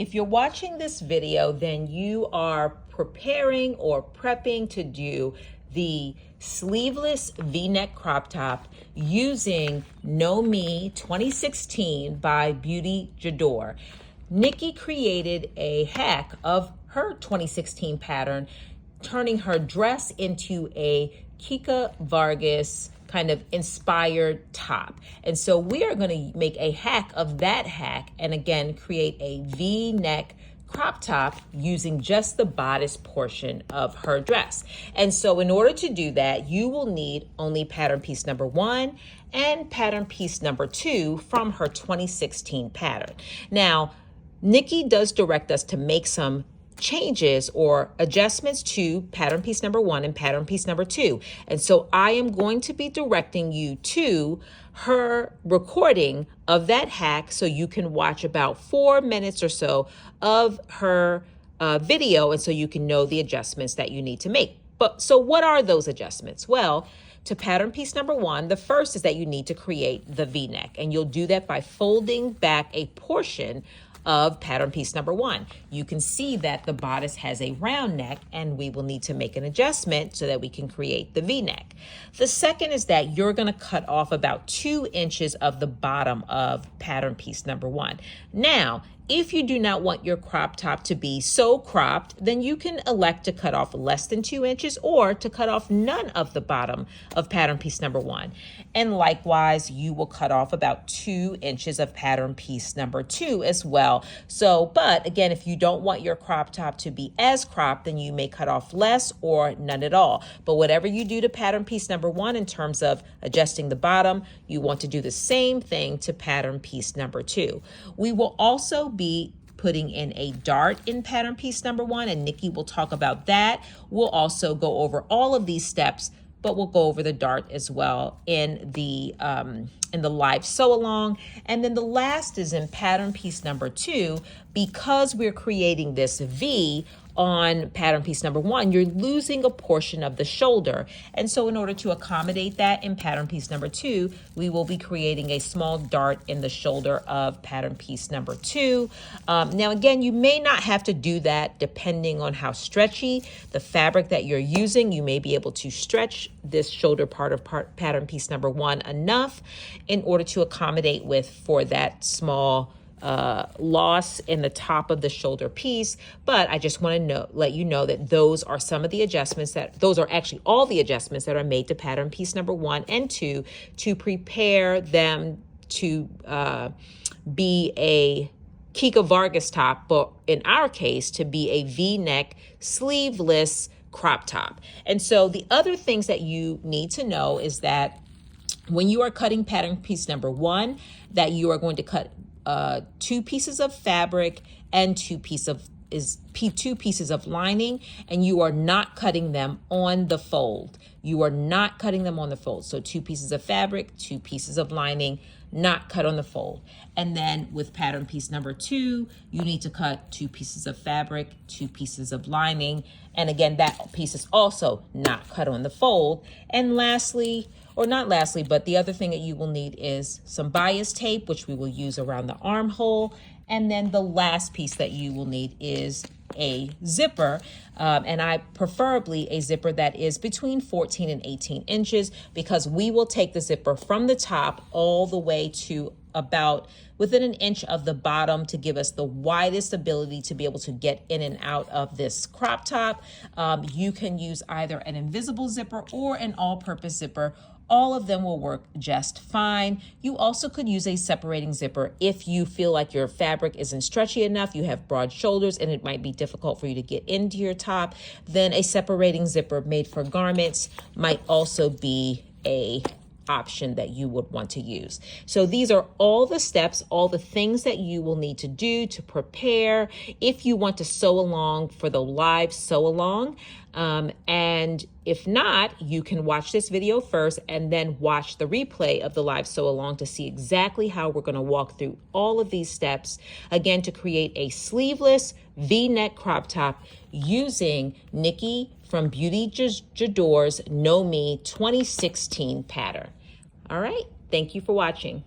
If you're watching this video, then you are preparing or prepping to do the sleeveless V-neck crop top using Know Me 2016 by Beauty J'adore. Nicki created a hack of her 2016 pattern, turning her dress into a Kika Vargas kind of inspired top. And so we are going to make a hack of that hack and again create a V-neck crop top using just the bodice portion of her dress. And so in order to do that, you will need only pattern piece number 1 and pattern piece number 2 from her 2016 pattern. Now, Nicki does direct us to make some changes or adjustments to pattern piece number 1 and pattern piece number 2. And so I am going to be directing you to her recording of that hack so you can watch about 4 minutes or so of her video, and so you can know the adjustments that you need to make. But so what are those adjustments? Well, to pattern piece number 1, the first is that you need to create the V-neck, and you'll do that by folding back a portion of pattern piece number 1. You can see that the bodice has a round neck, and we will need to make an adjustment so that we can create the V-neck. The second is that you're going to cut off about 2 inches of the bottom of pattern piece number 1. Now, if you do not want your crop top to be so cropped, then you can elect to cut off less than 2 inches or to cut off none of the bottom of pattern piece number 1. And likewise, you will cut off about 2 inches of pattern piece number 2 as well. So, but again, if you don't want your crop top to be as cropped, then you may cut off less or none at all. But whatever you do to pattern piece number 1 in terms of adjusting the bottom, you want to do the same thing to pattern piece number 2. We will also be putting in a dart in pattern piece number 1, and Nicki will talk about that. We'll also go over all of these steps, but we'll go over the dart as well in the live sew along. And then the last is in pattern piece number 2, because we're creating this V on pattern piece number 1, you're losing a portion of the shoulder. And so in order to accommodate that in pattern piece number 2, we will be creating a small dart in the shoulder of pattern piece number 2. Now, again, you may not have to do that depending on how stretchy the fabric that you're using. You may be able to stretch this shoulder part of pattern piece number 1 enough in order to accommodate for that small loss in the top of the shoulder piece. But I just want to let you know that those are some of the adjustments those are actually all the adjustments that are made to pattern piece number 1 and 2 to prepare them to be a Kika Vargas top, but in our case, to be a V-neck sleeveless crop top. And so the other things that you need to know is that when you are cutting pattern piece number 1, that you are going to cut 2 pieces of fabric and 2 pieces of lining, and you are not cutting them on the fold. You are not cutting them on the fold. So 2 pieces of fabric, 2 pieces of lining, not cut on the fold. And then with pattern piece number 2, you need to cut 2 pieces of fabric, 2 pieces of lining. And again, that piece is also not cut on the fold. And lastly, or not lastly, but the other thing that you will need is some bias tape, which we will use around the armhole. And then the last piece that you will need is a zipper, and I preferably a zipper that is between 14 and 18 inches, because we will take the zipper from the top all the way to about within an inch of the bottom to give us the widest ability to be able to get in and out of this crop top. You can use either an invisible zipper or an all-purpose zipper. All of them will work just fine. You also could use a separating zipper if you feel like your fabric isn't stretchy enough, you have broad shoulders, and it might be difficult for you to get into your top. Then a separating zipper made for garments might also be a option that you would want to use. So these are all the steps, all the things that you will need to do to prepare if you want to sew along for the live sew along. And if not, you can watch this video first and then watch the replay of the live sew along to see exactly how we're going to walk through all of these steps, again, to create a sleeveless V-neck crop top using Nicki from Beauty J'adore's Know Me 2016 pattern. All right, thank you for watching.